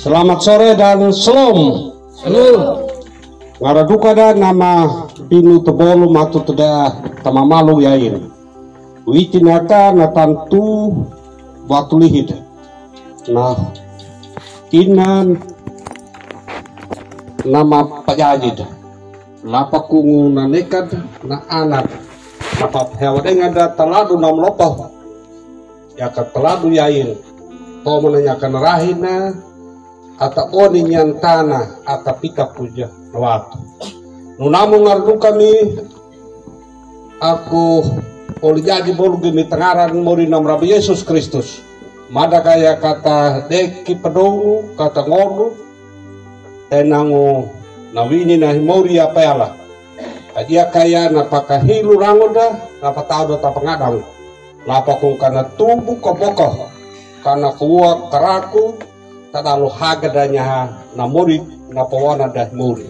Selamat sore dan shalom. Shalom. Ngaraduka da nama binu tebolu matu teda tamamalu yain. Witi nata natantu waktu lihid. Nah, inan nama pajajid. Lapa kungu na nekad na anak. Lapa hewadeng ada taladu nam lopoh. Ya ka taladu yain. Kau menanyakan rahina ata oni nyantana ata pika puja waktu. Nunamu ngardu kami aku oli jadi bolu gemi tengaran mori nam Rabi Yesus Kristus. Mada kaya kata deki pedongu kata ngodu enangu nawini nahi mori apa yala. Adia kaya napaka hilu rangoda napa tauda tapangadang. Lapa kung kana tumbu kopokoh kana kuwa karaku tadalu hagadanya na murid na pawana dah murid.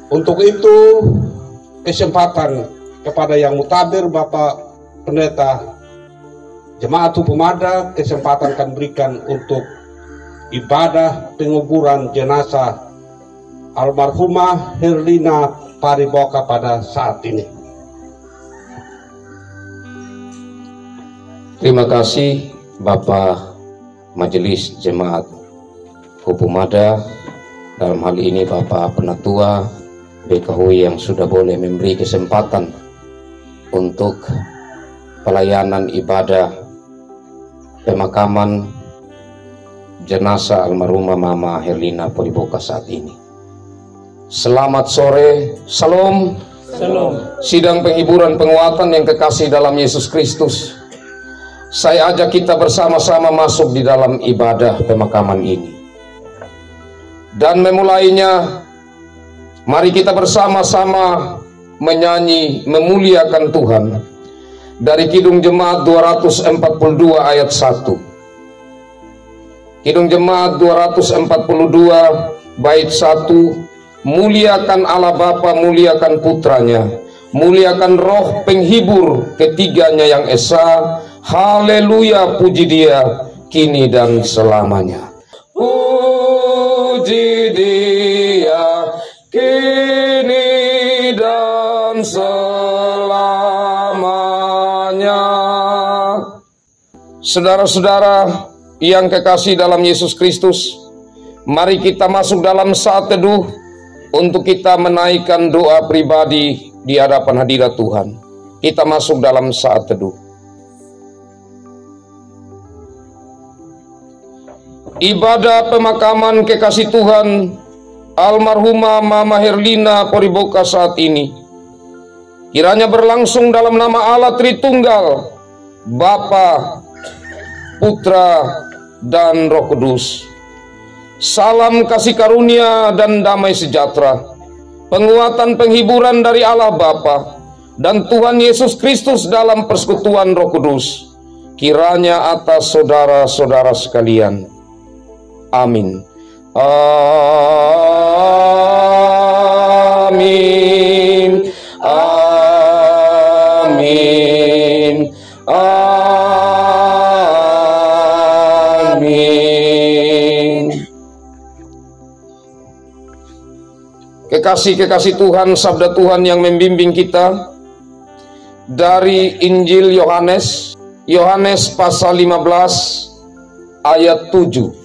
Untuk itu kesempatan kepada yang mutabir Bapak Pendeta Jemaat Pemada kesempatan akan berikan untuk ibadah penguburan jenazah almarhumah Herlina Pariboka pada saat ini. Terima kasih Bapak Majelis Jemaat Hupumada, dalam hal ini Bapak Penatua BKHUI yang sudah boleh memberi kesempatan untuk pelayanan ibadah pemakaman jenazah almarhumah Mama Herlina Pariboka saat ini. Selamat sore, shalom. Shalom. Sidang penghiburan penguatan yang kekasih dalam Yesus Kristus. Saya ajak kita bersama-sama masuk di dalam ibadah pemakaman ini. Dan memulainya, mari kita bersama-sama menyanyi memuliakan Tuhan dari Kidung Jemaat 242 ayat 1. Kidung Jemaat 242 bait 1. Muliakan Allah Bapa, muliakan Putranya, muliakan Roh Penghibur ketiganya yang esa. Haleluya, puji Dia kini dan selamanya. Puji Dia kini dan selamanya. Saudara-saudara yang kekasih dalam Yesus Kristus, mari kita masuk dalam saat teduh untuk kita menaikkan doa pribadi di hadapan hadirat Tuhan. Kita masuk dalam saat teduh. Ibadah pemakaman kekasih Tuhan almarhumah Mama Herlina Pariboka saat ini kiranya berlangsung dalam nama Allah Tritunggal, Bapa, Putra, dan Roh Kudus. Salam kasih karunia dan damai sejahtera, penguatan penghiburan dari Allah Bapa dan Tuhan Yesus Kristus dalam persekutuan Roh Kudus kiranya atas saudara-saudara sekalian. Amin. Amin. Amin. Amin. Kekasih-kekasih Tuhan, sabda Tuhan yang membimbing kita dari Injil Yohanes pasal 15 ayat 7.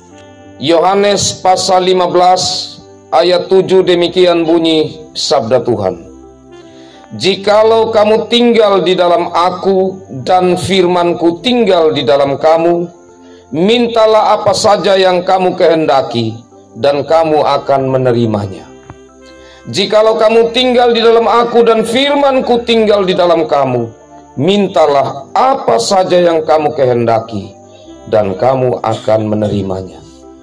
Yohanes pasal 15 ayat 7 demikian bunyi sabda Tuhan. Jikalau kamu tinggal di dalam aku dan firmanku tinggal di dalam kamu, mintalah apa saja yang kamu kehendaki dan kamu akan menerimanya. Jikalau kamu tinggal di dalam aku dan firmanku tinggal di dalam kamu, mintalah apa saja yang kamu kehendaki dan kamu akan menerimanya.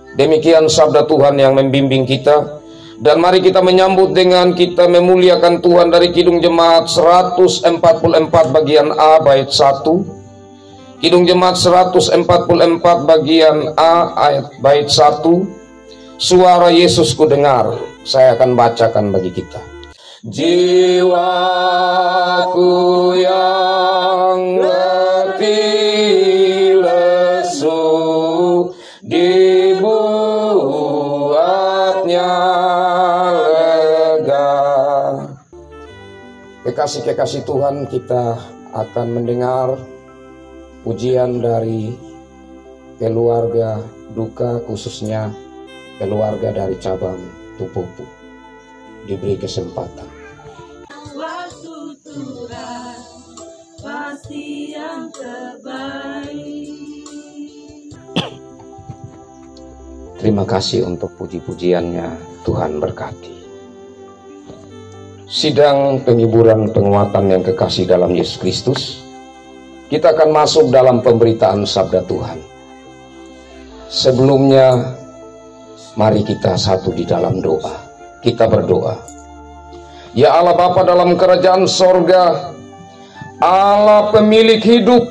Demikian sabda Tuhan yang membimbing kita. Dan mari kita menyambut dengan kita memuliakan Tuhan dari Kidung Jemaat 144 bagian A bait 1. Kidung Jemaat 144 bagian A ayat bait 1. Suara Yesus ku dengar. Saya akan bacakan bagi kita. Jiwaku yang letih lesu di bumi Kekasih-kekasih Tuhan, kita akan mendengar pujian dari keluarga duka, khususnya keluarga dari cabang Tupopu. Diberi kesempatan. Waktu Tuhan pasti yang terbaik. Terima kasih untuk puji-pujiannya. Tuhan berkati. Sidang penghiburan penguatan yang kekasih dalam Yesus Kristus, kita akan masuk dalam pemberitaan sabda Tuhan. Sebelumnya, mari kita satu di dalam doa. Kita berdoa. Ya Allah Bapa dalam kerajaan sorga, Allah pemilik hidup,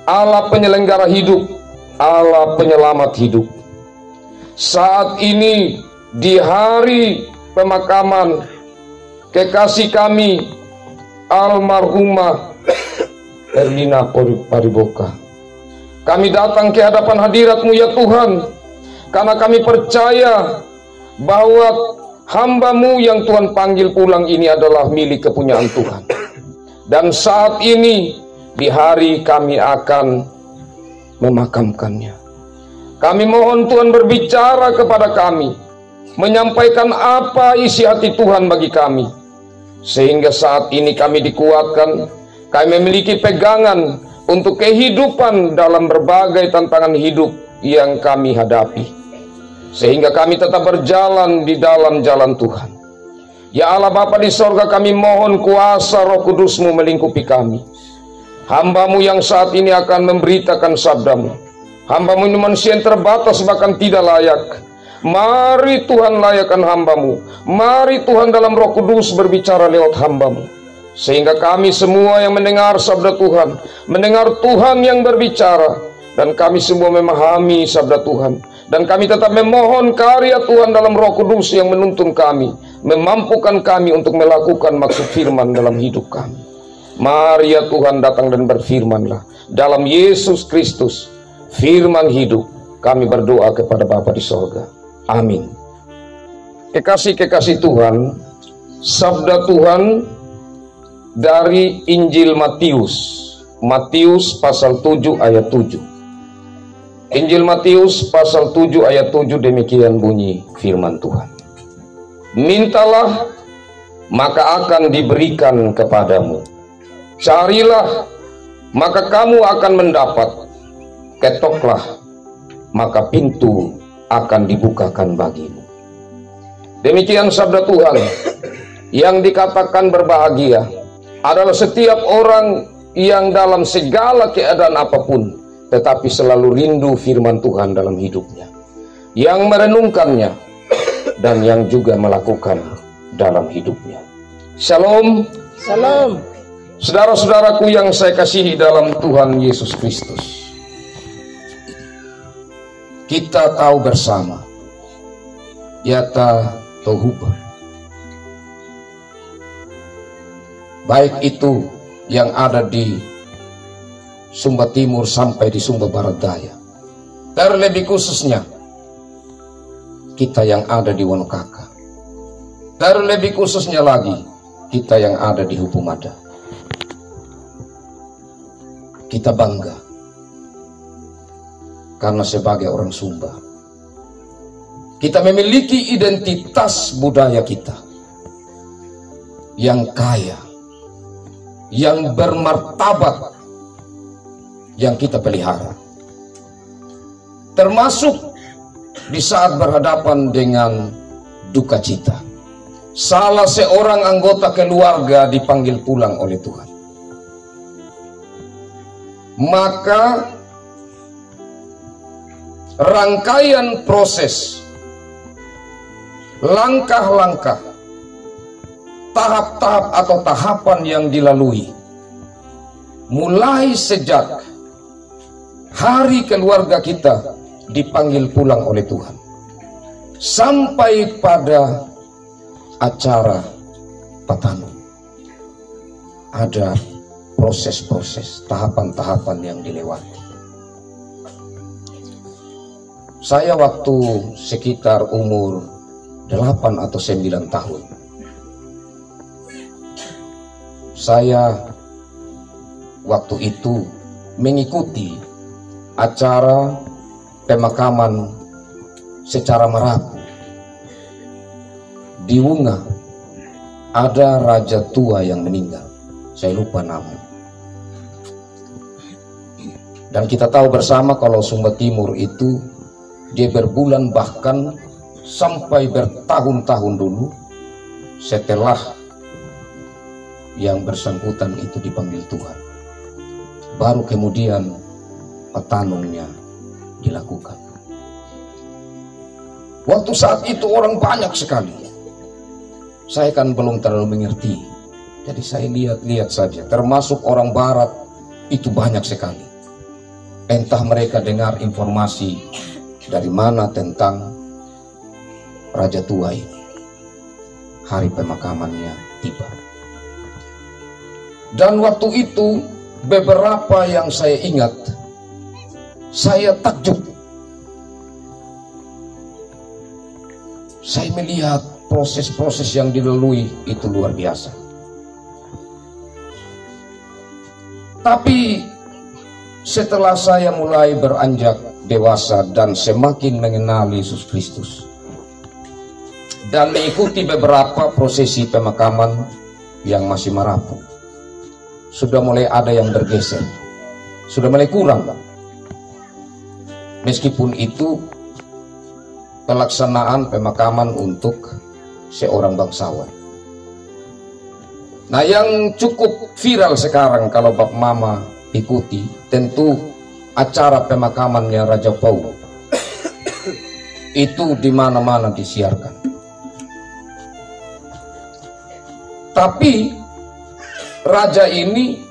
Allah penyelenggara hidup, Allah penyelamat hidup. Saat ini di hari pemakaman kekasih kami almarhumah Erlina Pariboka, kami datang ke hadapan hadirat-Mu ya Tuhan, karena kami percaya bahwa hamba-Mu yang Tuhan panggil pulang ini adalah milik kepunyaan Tuhan. Dan saat ini di hari kami akan memakamkannya, kami mohon Tuhan berbicara kepada kami, menyampaikan apa isi hati Tuhan bagi kami, sehingga saat ini kami dikuatkan, kami memiliki pegangan untuk kehidupan dalam berbagai tantangan hidup yang kami hadapi, sehingga kami tetap berjalan di dalam jalan Tuhan. Ya Allah Bapa di sorga, kami mohon kuasa Roh Kudus-Mu melingkupi kami. Hamba-Mu yang saat ini akan memberitakan sabda-Mu. Hamba-Mu ini manusia yang terbatas, bahkan tidak layak. Mari Tuhan layakkan hamba-Mu. Mari Tuhan dalam Roh Kudus berbicara lewat hamba-Mu, sehingga kami semua yang mendengar sabda Tuhan, mendengar Tuhan yang berbicara, dan kami semua memahami sabda Tuhan. Dan kami tetap memohon karya Tuhan dalam Roh Kudus yang menuntun kami, memampukan kami untuk melakukan maksud firman dalam hidup kami. Mari ya Tuhan datang dan berfirmanlah. Dalam Yesus Kristus, firman hidup, kami berdoa kepada Bapa di sorga. Amin. Kekasih-kekasih Tuhan, sabda Tuhan dari Injil Matius pasal 7 ayat 7. Injil Matius pasal 7 ayat 7, demikian bunyi firman Tuhan. Mintalah, maka akan diberikan kepadamu. Carilah, maka kamu akan mendapat. Ketoklah, maka pintu akan dibukakan bagimu. Demikian sabda Tuhan. Yang dikatakan berbahagia adalah setiap orang yang dalam segala keadaan apapun, tetapi selalu rindu firman Tuhan dalam hidupnya, yang merenungkannya, dan yang juga melakukan dalam hidupnya. Shalom. Salam. Saudara-saudaraku yang saya kasihi dalam Tuhan Yesus Kristus, kita tahu bersama, yata tohuba, baik itu yang ada di Sumba Timur sampai di Sumba Barat Daya, terlebih khususnya kita yang ada di Wonokaka, terlebih khususnya lagi kita yang ada di Hupumada. Kita bangga karena sebagai orang Sumba kita memiliki identitas budaya kita yang kaya, yang bermartabat, yang kita pelihara, termasuk di saat berhadapan dengan duka cita. Salah seorang anggota keluarga dipanggil pulang oleh Tuhan, maka rangkaian proses, langkah-langkah, tahap-tahap atau tahapan yang dilalui, mulai sejak hari keluarga kita dipanggil pulang oleh Tuhan, sampai pada acara Patanu, ada proses-proses, tahapan-tahapan yang dilewati. Saya waktu sekitar umur 8 atau 9 tahun, saya waktu itu mengikuti acara pemakaman secara merapu. Di Wunga ada raja tua yang meninggal, saya lupa namanya. Dan kita tahu bersama kalau Sumba Timur itu dia berbulan bahkan sampai bertahun-tahun dulu setelah yang bersangkutan itu dipanggil Tuhan, baru kemudian petanungnya dilakukan. Waktu saat itu orang banyak sekali. Saya kan belum terlalu mengerti, jadi saya lihat-lihat saja. Termasuk orang barat itu banyak sekali. Entah mereka dengar informasi dari mana tentang raja tua ini. Hari pemakamannya tiba. Dan waktu itu beberapa yang saya ingat, saya takjub. Saya melihat proses-proses yang dilalui itu luar biasa. Tapi setelah saya mulai beranjak dewasa dan semakin mengenal Yesus Kristus dan mengikuti beberapa prosesi pemakaman yang masih merapu, sudah mulai ada yang bergeser, sudah mulai kurang. Meskipun itu pelaksanaan pemakaman untuk seorang bangsawan. Nah, yang cukup viral sekarang kalau Bapak Mama ikuti, tentu acara pemakamannya Raja Paul. Itu di mana-mana disiarkan. Tapi raja ini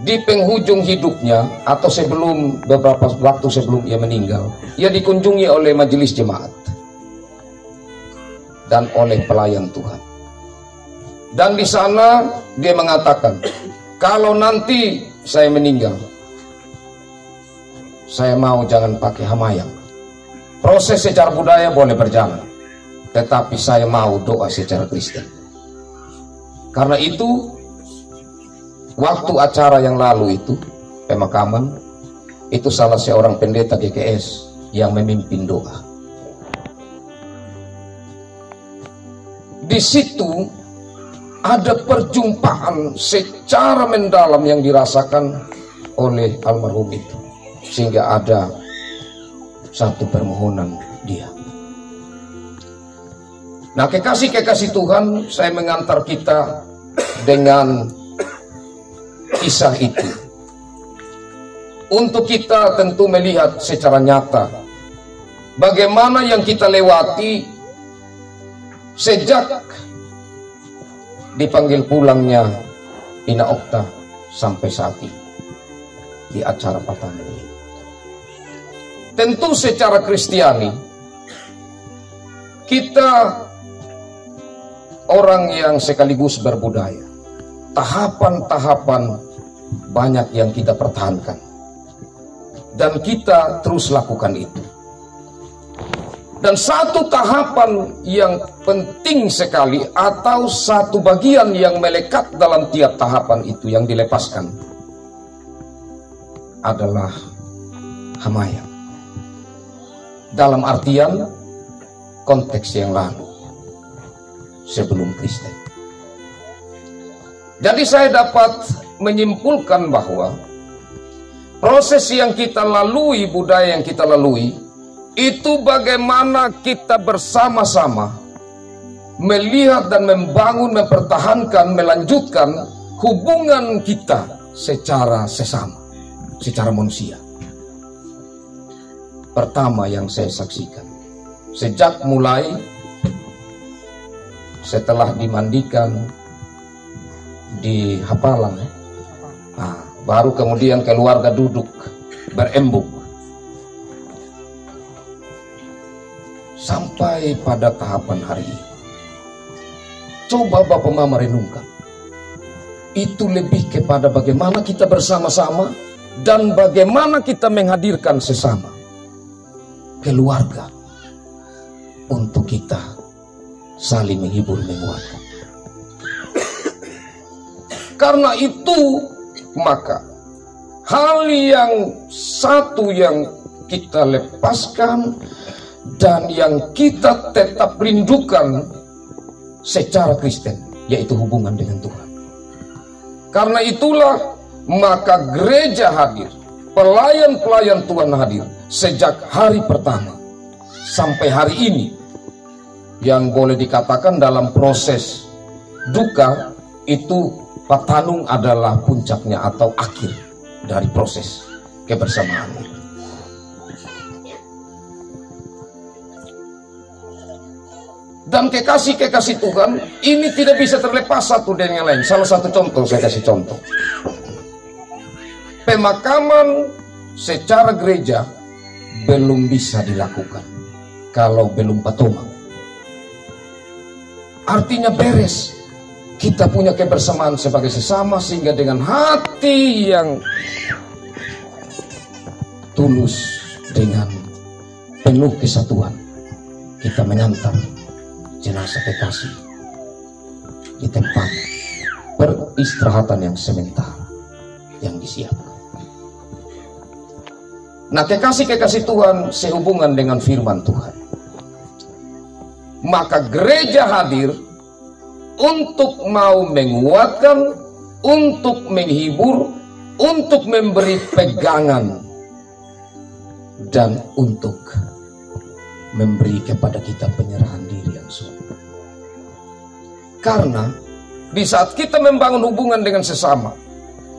di penghujung hidupnya atau sebelum beberapa waktu sebelum ia meninggal, ia dikunjungi oleh majelis jemaat dan oleh pelayan Tuhan. Dan di sana dia mengatakan, kalau nanti saya meninggal, saya mau jangan pakai hamayang. Proses secara budaya boleh berjalan, tetapi saya mau doa secara Kristen. Karena itu, waktu acara yang lalu itu, pemakaman, itu salah seorang pendeta GKS yang memimpin doa. Di situ ada perjumpaan secara mendalam yang dirasakan oleh almarhum itu, sehingga ada satu permohonan dia. Nah, kekasih-kekasih Tuhan, saya mengantar kita dengan kisah itu untuk kita tentu melihat secara nyata bagaimana yang kita lewati sejak dipanggil pulangnya Ina Okta sampai saat ini di acara Patahan ini. Tentu secara Kristiani kita orang yang sekaligus berbudaya, tahapan-tahapan banyak yang kita pertahankan dan kita terus lakukan itu. Dan satu tahapan yang penting sekali atau satu bagian yang melekat dalam tiap tahapan itu yang dilepaskan adalah hamayang. Dalam artian konteks yang lalu sebelum Kristen. Jadi saya dapat menyimpulkan bahwa proses yang kita lalui, budaya yang kita lalui, itu bagaimana kita bersama-sama melihat dan membangun, mempertahankan, melanjutkan hubungan kita secara sesama, secara manusia. Pertama yang saya saksikan, sejak mulai setelah dimandikan di hapalan, baru kemudian keluarga duduk berembuk sampai pada tahapan hari ini. Coba Bapak Mama renungkan, itu lebih kepada bagaimana kita bersama-sama dan bagaimana kita menghadirkan sesama keluarga untuk kita saling menghibur, menguatkan. Karena itu, maka hal yang satu yang kita lepaskan dan yang kita tetap rindukan secara Kristen, yaitu hubungan dengan Tuhan. Karena itulah maka gereja hadir, pelayan-pelayan Tuhan hadir sejak hari pertama sampai hari ini, yang boleh dikatakan dalam proses duka itu Patanung adalah puncaknya atau akhir dari proses kebersamaan. Dan kekasih-kekasih Tuhan ini tidak bisa terlepas satu dengan yang lain. Salah satu contoh, saya kasih contoh. Pemakaman secara gereja belum bisa dilakukan kalau belum patungan. Artinya beres. Kita punya kebersamaan sebagai sesama, sehingga dengan hati yang tulus, dengan penuh kesatuan, kita menyantar jenazah kekasih di tempat peristirahatan yang sementara yang disiapkan. Nah, kekasih-kekasih Tuhan sehubungan dengan firman Tuhan, maka gereja hadir untuk mau menguatkan, untuk menghibur, untuk memberi pegangan, dan untuk memberi kepada kita penyerahan diri yang sungguh. Karena di saat kita membangun hubungan dengan sesama,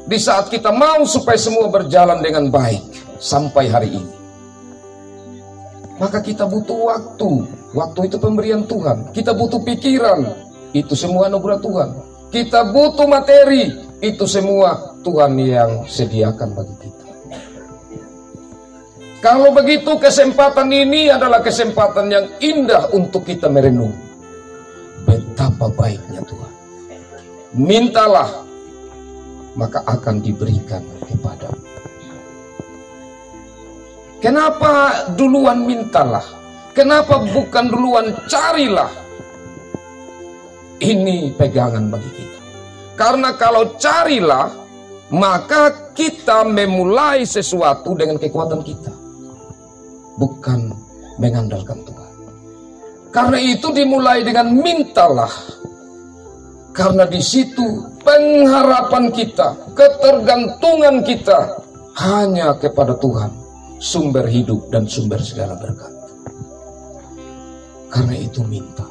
di saat kita mau supaya semua berjalan dengan baik sampai hari ini, maka kita butuh waktu. Waktu itu pemberian Tuhan. Kita butuh pikiran. Itu semua anugerah Tuhan. Kita butuh materi. Itu semua Tuhan yang sediakan bagi kita. Kalau begitu, kesempatan ini adalah kesempatan yang indah untuk kita merenung betapa baiknya Tuhan. Mintalah, maka akan diberikan kepadamu. Kenapa duluan mintalah? Kenapa bukan duluan carilah? Ini pegangan bagi kita. Karena kalau carilah, maka kita memulai sesuatu dengan kekuatan kita, bukan mengandalkan Tuhan. Karena itu dimulai dengan mintalah. Karena di situ pengharapan kita, ketergantungan kita hanya kepada Tuhan, sumber hidup dan sumber segala berkat. Karena itu minta.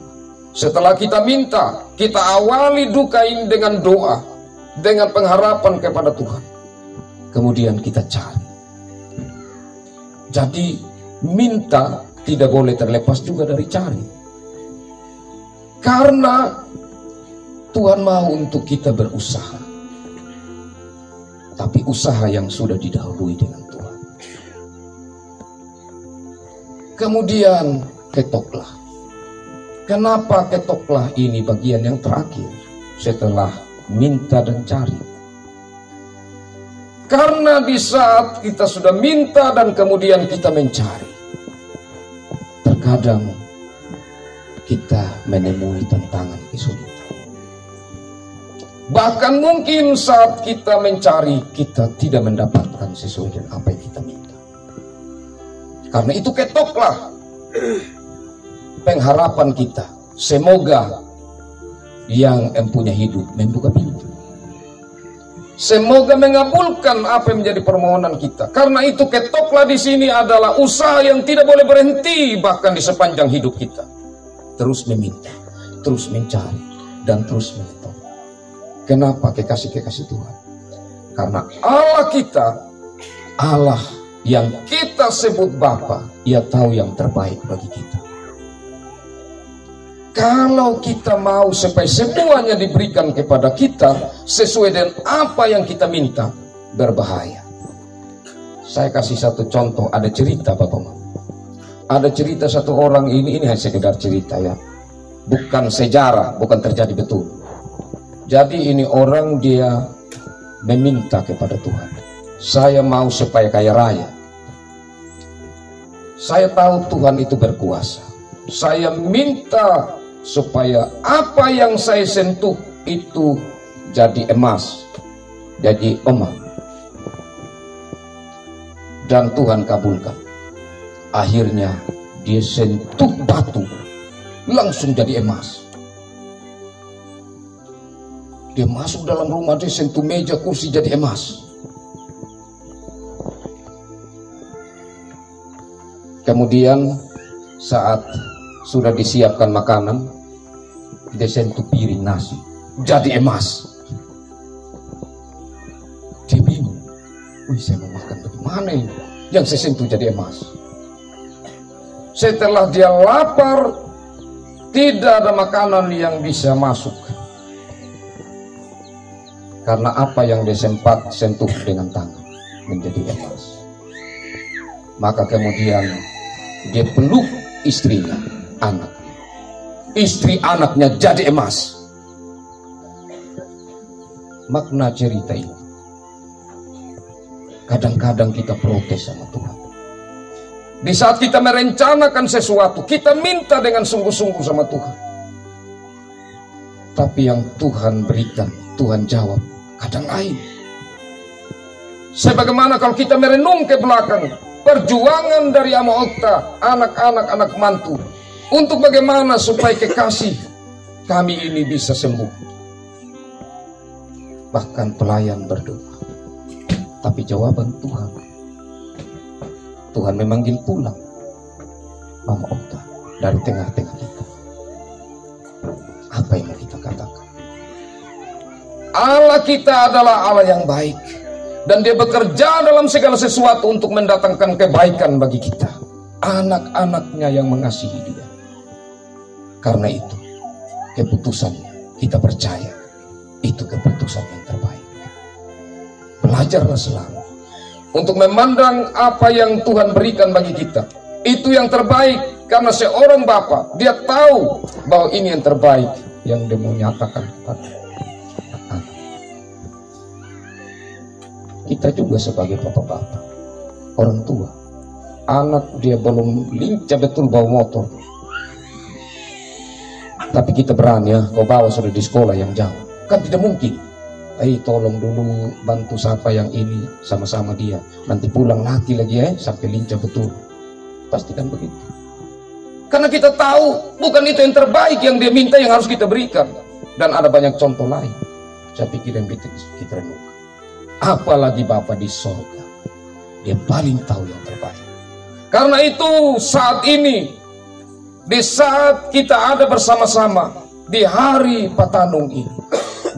Setelah kita minta, kita awali duka ini dengan doa, dengan pengharapan kepada Tuhan. Kemudian kita cari. Jadi minta tidak boleh terlepas juga dari cari. Karena Tuhan mau untuk kita berusaha. Tapi usaha yang sudah didahului dengan Tuhan. Kemudian ketoklah. Kenapa ketoklah ini bagian yang terakhir setelah minta dan cari? Karena di saat kita sudah minta dan kemudian kita mencari, terkadang kita menemui tantangan kesulitan. Bahkan mungkin saat kita mencari, kita tidak mendapatkan sesuai dengan apa yang kita minta. Karena itu ketoklah pengharapan kita. Semoga yang mempunyai hidup membuka pintu. Semoga mengabulkan apa yang menjadi permohonan kita. Karena itu ketoklah di sini adalah usaha yang tidak boleh berhenti bahkan di sepanjang hidup kita. Terus meminta, terus mencari, dan terus mengetok. Kenapa kekasih-kekasih Tuhan? Karena Allah kita, Allah yang kita sebut Bapa, Ia tahu yang terbaik bagi kita. Kalau kita mau supaya semuanya diberikan kepada kita sesuai dengan apa yang kita minta, berbahaya. Saya kasih satu contoh, ada cerita Bapak. Ada cerita satu orang ini hanya sekedar cerita ya. Bukan sejarah, bukan terjadi betul. Jadi ini orang dia meminta kepada Tuhan. Saya mau supaya kaya raya. Saya tahu Tuhan itu berkuasa. Saya minta supaya apa yang saya sentuh itu jadi emas, jadi emas. Dan Tuhan kabulkan. Akhirnya dia sentuh batu, langsung jadi emas. Dia masuk dalam rumah, dia sentuh meja, kursi, jadi emas. Kemudian saat sudah disiapkan makanan, dia sentuh piring nasi, jadi emas. Dia bingung, wih, saya mau makan bagaimana ini? Yang saya sentuh jadi emas. Setelah dia lapar, tidak ada makanan yang bisa masuk. Karena apa yang dia sempat sentuh dengan tangan menjadi emas. Maka kemudian dia peluk istrinya, anak. Istri anaknya jadi emas. Makna cerita ini, kadang-kadang kita protes sama Tuhan. Di saat kita merencanakan sesuatu, kita minta dengan sungguh-sungguh sama Tuhan. Tapi yang Tuhan berikan, Tuhan jawab, kadang lain. Sebagaimana kalau kita merenung ke belakang, perjuangan dari Ama Okta, anak-anak, anak mantu, untuk bagaimana supaya kekasih kami ini bisa sembuh. Bahkan pelayan berdoa. Tapi jawaban Tuhan memanggil pulang Mama Okta dari tengah-tengah kita. Apa yang mau kita katakan? Allah kita adalah Allah yang baik, dan Dia bekerja dalam segala sesuatu untuk mendatangkan kebaikan bagi kita, anak-anaknya yang mengasihi Dia. Karena itu keputusannya kita percaya itu keputusan yang terbaik. Belajarlah selalu untuk memandang apa yang Tuhan berikan bagi kita. Itu yang terbaik, karena seorang Bapa, dia tahu bahwa ini yang terbaik yang dia mau nyatakan kepada anak. Kita juga sebagai bapak-bapak, orang tua, anak dia belum lincah betul bawa motor, tapi kita berani, ya, kau bawa sudah di sekolah yang jauh. Kan tidak mungkin. Tolong dulu bantu siapa yang ini, sama-sama dia. Nanti pulang lagi sampai lincah betul. Pastikan begitu. Karena kita tahu bukan itu yang terbaik yang dia minta yang harus kita berikan. Dan ada banyak contoh lain. Saya pikir yang kita renungkan. Apalagi Bapa di sorga, Dia paling tahu yang terbaik. Karena itu saat ini, di saat kita ada bersama-sama di hari Patanung ini,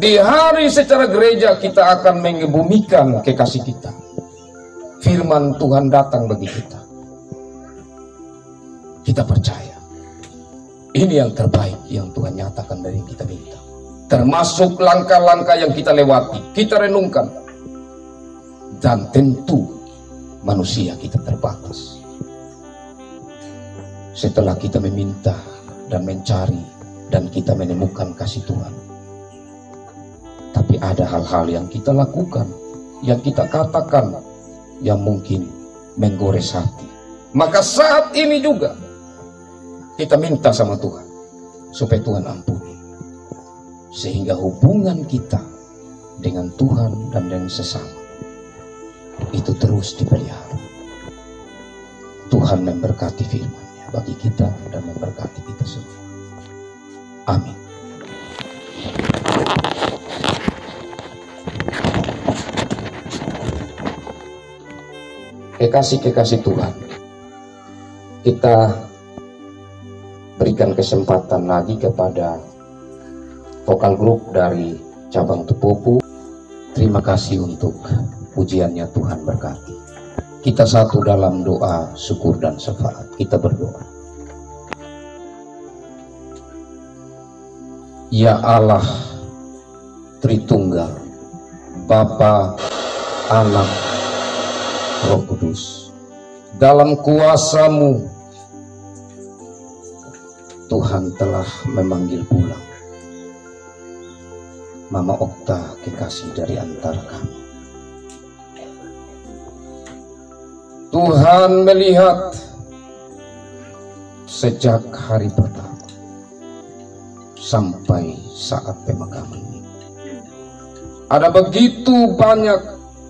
di hari secara gereja kita akan mengebumikan kekasih kita. Firman Tuhan datang bagi kita. Kita percaya ini yang terbaik yang Tuhan nyatakan dari yang kita minta. Termasuk langkah-langkah yang kita lewati, kita renungkan. Dan tentu manusia kita terbatas. Setelah kita meminta dan mencari dan kita menemukan kasih Tuhan, tapi ada hal-hal yang kita lakukan, yang kita katakan, yang mungkin menggores hati. Maka saat ini juga kita minta sama Tuhan supaya Tuhan ampuni, sehingga hubungan kita dengan Tuhan dan dengan sesama itu terus dipelihara. Tuhan memberkati firman-Nya bagi kita dan memberkati kita semua. Amin. Kekasih-kekasih Tuhan, kita berikan kesempatan lagi kepada vokal grup dari cabang Tupopu. Terima kasih untuk pujiannya, Tuhan berkati. Kita satu dalam doa syukur dan syafaat. Kita berdoa. Ya Allah Tritunggal, Bapa, Anak, Roh Kudus, dalam kuasa-Mu Tuhan telah memanggil pulang Mama Okta kekasih dari antara kami. Tuhan melihat sejak hari pertama sampai saat pemakaman ini, Ada begitu banyak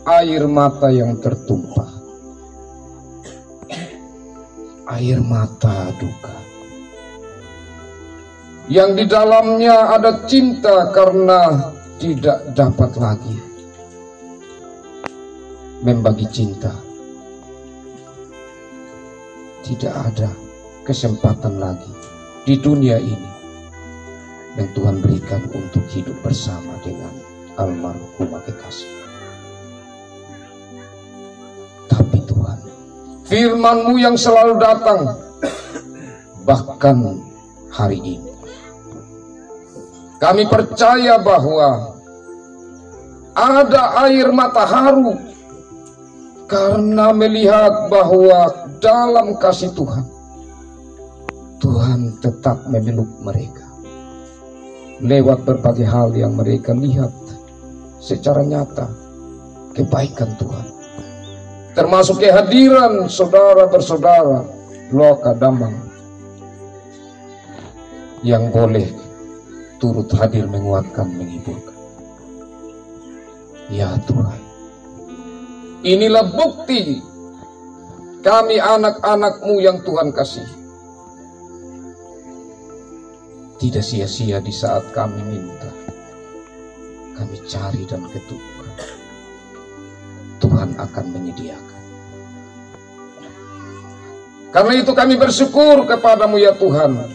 air mata yang tertumpah. Air mata duka. Yang di dalamnya ada cinta karena tidak dapat lagi membagi cinta. Tidak ada kesempatan lagi di dunia ini yang Tuhan berikan untuk hidup bersama dengan almarhumah kekasih. Tapi Tuhan, firman-Mu yang selalu datang, bahkan hari ini, kami percaya bahwa ada air mata haru karena melihat bahwa dalam kasih Tuhan, Tuhan tetap memeluk mereka lewat berbagai hal yang mereka lihat secara nyata, kebaikan Tuhan, termasuk kehadiran saudara bersaudara Loka Damang yang boleh turut hadir menguatkan, menghiburkan. Ya Tuhan, inilah bukti kami anak-anak-Mu yang Tuhan kasih. Tidak sia-sia di saat kami minta, kami cari dan ketuk, Tuhan akan menyediakan. Karena itu kami bersyukur kepadamu ya Tuhan,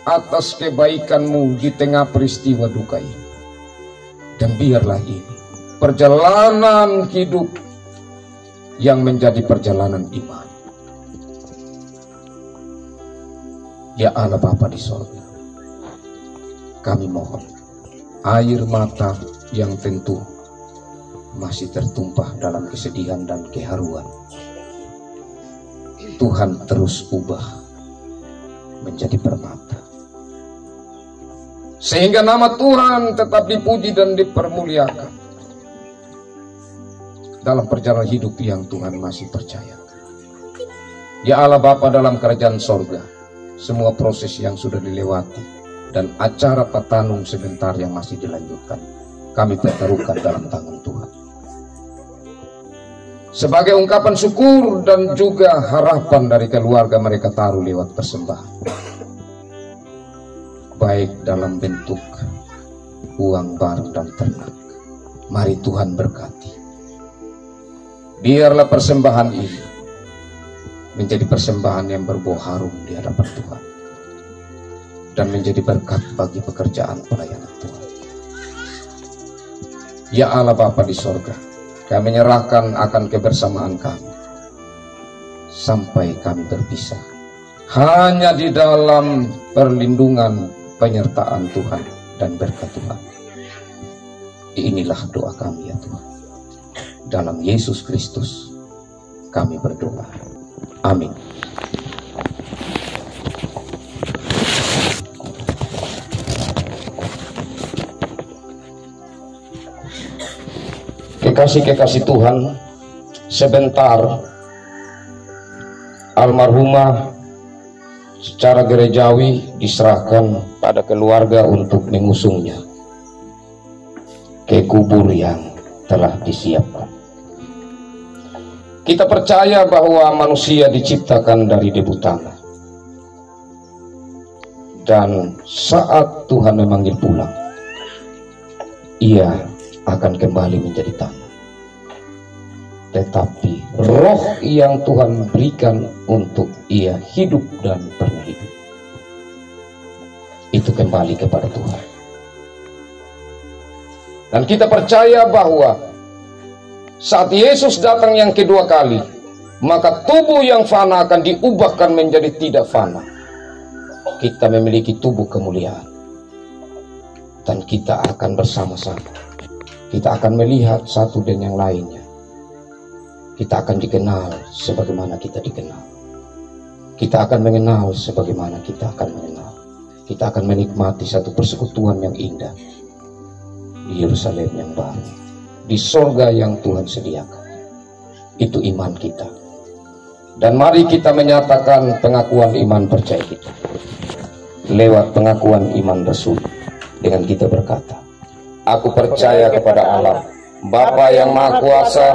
atas kebaikan-Mu di tengah peristiwa duka ini. Dan biarlah ini perjalanan hidup yang menjadi perjalanan iman. Ya Allah Bapa di sorga, kami mohon air mata yang tentu masih tertumpah dalam kesedihan dan keharuan, Tuhan terus ubah menjadi permata, sehingga nama Tuhan tetap dipuji dan dipermuliakan dalam perjalanan hidup yang Tuhan masih percayakan. Ya Allah Bapa dalam kerajaan sorga, semua proses yang sudah dilewati dan acara patanung sebentar yang masih dilanjutkan, kami pertaruhkan dalam tangan Tuhan. Sebagai ungkapan syukur dan juga harapan dari keluarga mereka taruh lewat persembahan, baik dalam bentuk uang, barang, dan ternak. Mari Tuhan berkati. Biarlah persembahan ini menjadi persembahan yang berbau harum di hadapan Tuhan dan menjadi berkat bagi pekerjaan pelayanan Tuhan. Ya Allah Bapa di sorga, kami menyerahkan akan kebersamaan kami sampai kami berpisah hanya di dalam perlindungan penyertaan Tuhan dan berkat Tuhan. Inilah doa kami ya Tuhan. Dalam Yesus Kristus kami berdoa. Amin. Kekasih-kekasih Tuhan, sebentar almarhumah secara gerejawi diserahkan pada keluarga untuk mengusungnya ke kubur yang telah disiapkan. Kita percaya bahwa manusia diciptakan dari debu tanah, dan saat Tuhan memanggil pulang, ia akan kembali menjadi tanah. Tetapi roh yang Tuhan berikan untuk ia hidup dan pernah hidup, itu kembali kepada Tuhan. Dan kita percaya bahwa saat Yesus datang yang kedua kali, maka tubuh yang fana akan diubahkan menjadi tidak fana. Kita memiliki tubuh kemuliaan, dan kita akan bersama-sama. Kita akan melihat satu dan yang lainnya. Kita akan dikenal sebagaimana kita dikenal. Kita akan mengenal sebagaimana kita akan mengenal. Kita akan menikmati satu persekutuan yang indah di Yerusalem yang baru, di sorga yang Tuhan sediakan. Itu iman kita. Dan mari kita menyatakan pengakuan iman percaya kita lewat pengakuan iman Rasul, dengan kita berkata, Aku percaya kepada Allah, Bapa yang Maha Kuasa,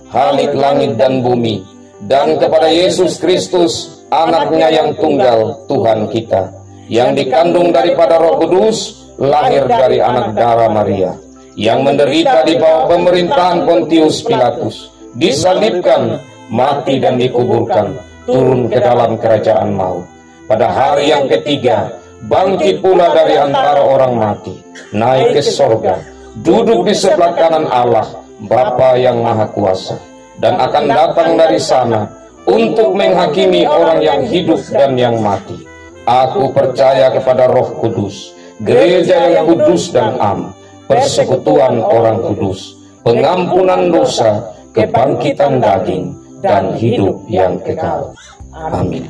Khalik langit dan bumi, dan kepada Yesus Kristus, Anaknya yang tunggal, Tuhan kita, yang dikandung daripada Roh Kudus, lahir dari anak darah Maria, yang menderita di bawah pemerintahan Pontius Pilatus, disalibkan, mati dan dikuburkan, turun ke dalam kerajaan maut. Pada hari yang ketiga, bangkit pula dari antara orang mati, naik ke sorga, duduk di sebelah kanan Allah, Bapa yang Maha Kuasa, dan akan datang dari sana untuk menghakimi orang yang hidup dan yang mati. Aku percaya kepada Roh Kudus, gereja yang kudus dan am, persekutuan orang kudus, pengampunan dosa, kebangkitan daging, dan hidup yang kekal. Amin.